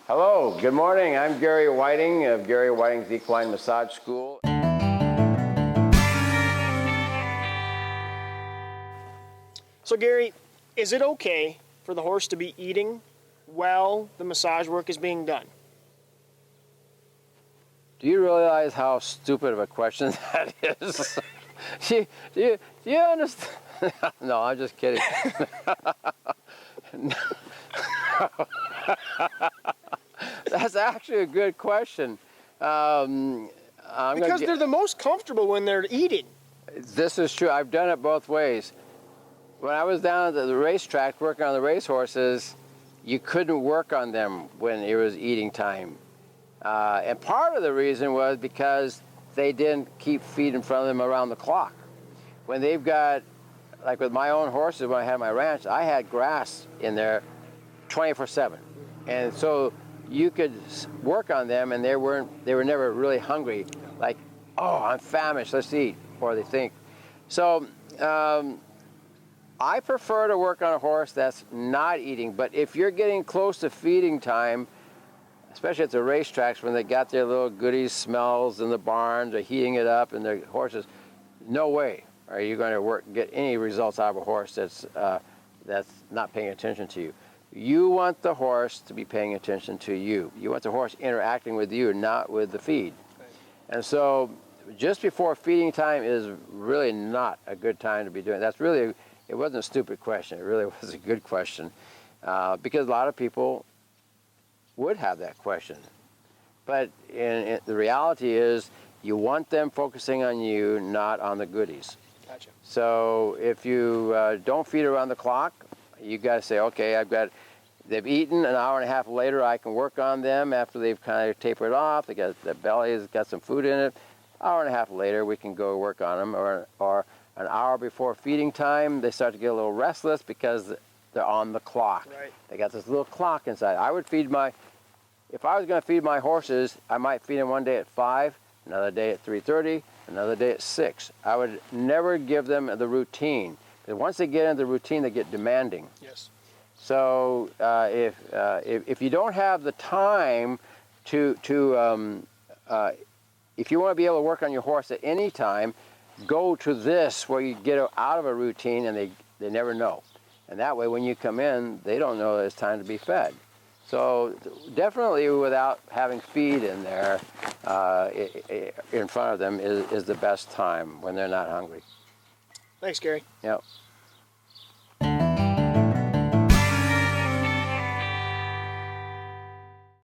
Hello, good morning. I'm Gary Whiting of Gary Whiting's Equine Massage School. So Gary, is it okay for the horse to be eating while the massage work is being done? Do you realize how stupid of a question that is? do you understand? No, I'm just kidding. That's actually a good question. Because they're the most comfortable when they're eating. This is true. I've done it both ways. When I was down at the racetrack working on the racehorses, you couldn't work on them when it was eating time. And part of the reason was because they didn't keep feed in front of them around the clock. When they've got, like with my own horses, when I had my ranch, I had grass in there 24/7. And so you could work on them and they were never really hungry, like, oh, I'm famished, let's eat, or they think. So I prefer to work on a horse that's not eating, but if you're getting close to feeding time, especially at the racetracks when they got their little goodies, smells in the barns, they're heating it up and their horses, no way are you going to get any results out of a horse that's not paying attention to you. You want the horse to be paying attention to you. You want the horse interacting with you, not with the feed. And so just before feeding time is really not a good time to be doing it. That's really, it wasn't a stupid question. It really was a good question because a lot of people would have that question. But the reality is you want them focusing on you, not on the goodies. Gotcha. So if you don't feed around the clock, you got to say, okay, they've eaten, an hour and a half later I can work on them after they've kind of tapered off, the belly has got some food in it. Hour and a half later we can go work on them, or an hour before feeding time they start to get a little restless because they're on the clock. Right. They got this little clock inside. If I was going to feed my horses, I might feed them one day at 5, another day at 3:30, another day at 6. I would never give them the routine. Because once they get into the routine, they get demanding. Yes. So if you don't have the time if you want to be able to work on your horse at any time, go to this where you get out of a routine and they never know. And that way when you come in, they don't know that it's time to be fed. So definitely without having feed in there in front of them is the best time when they're not hungry. Thanks, Gary. Yep.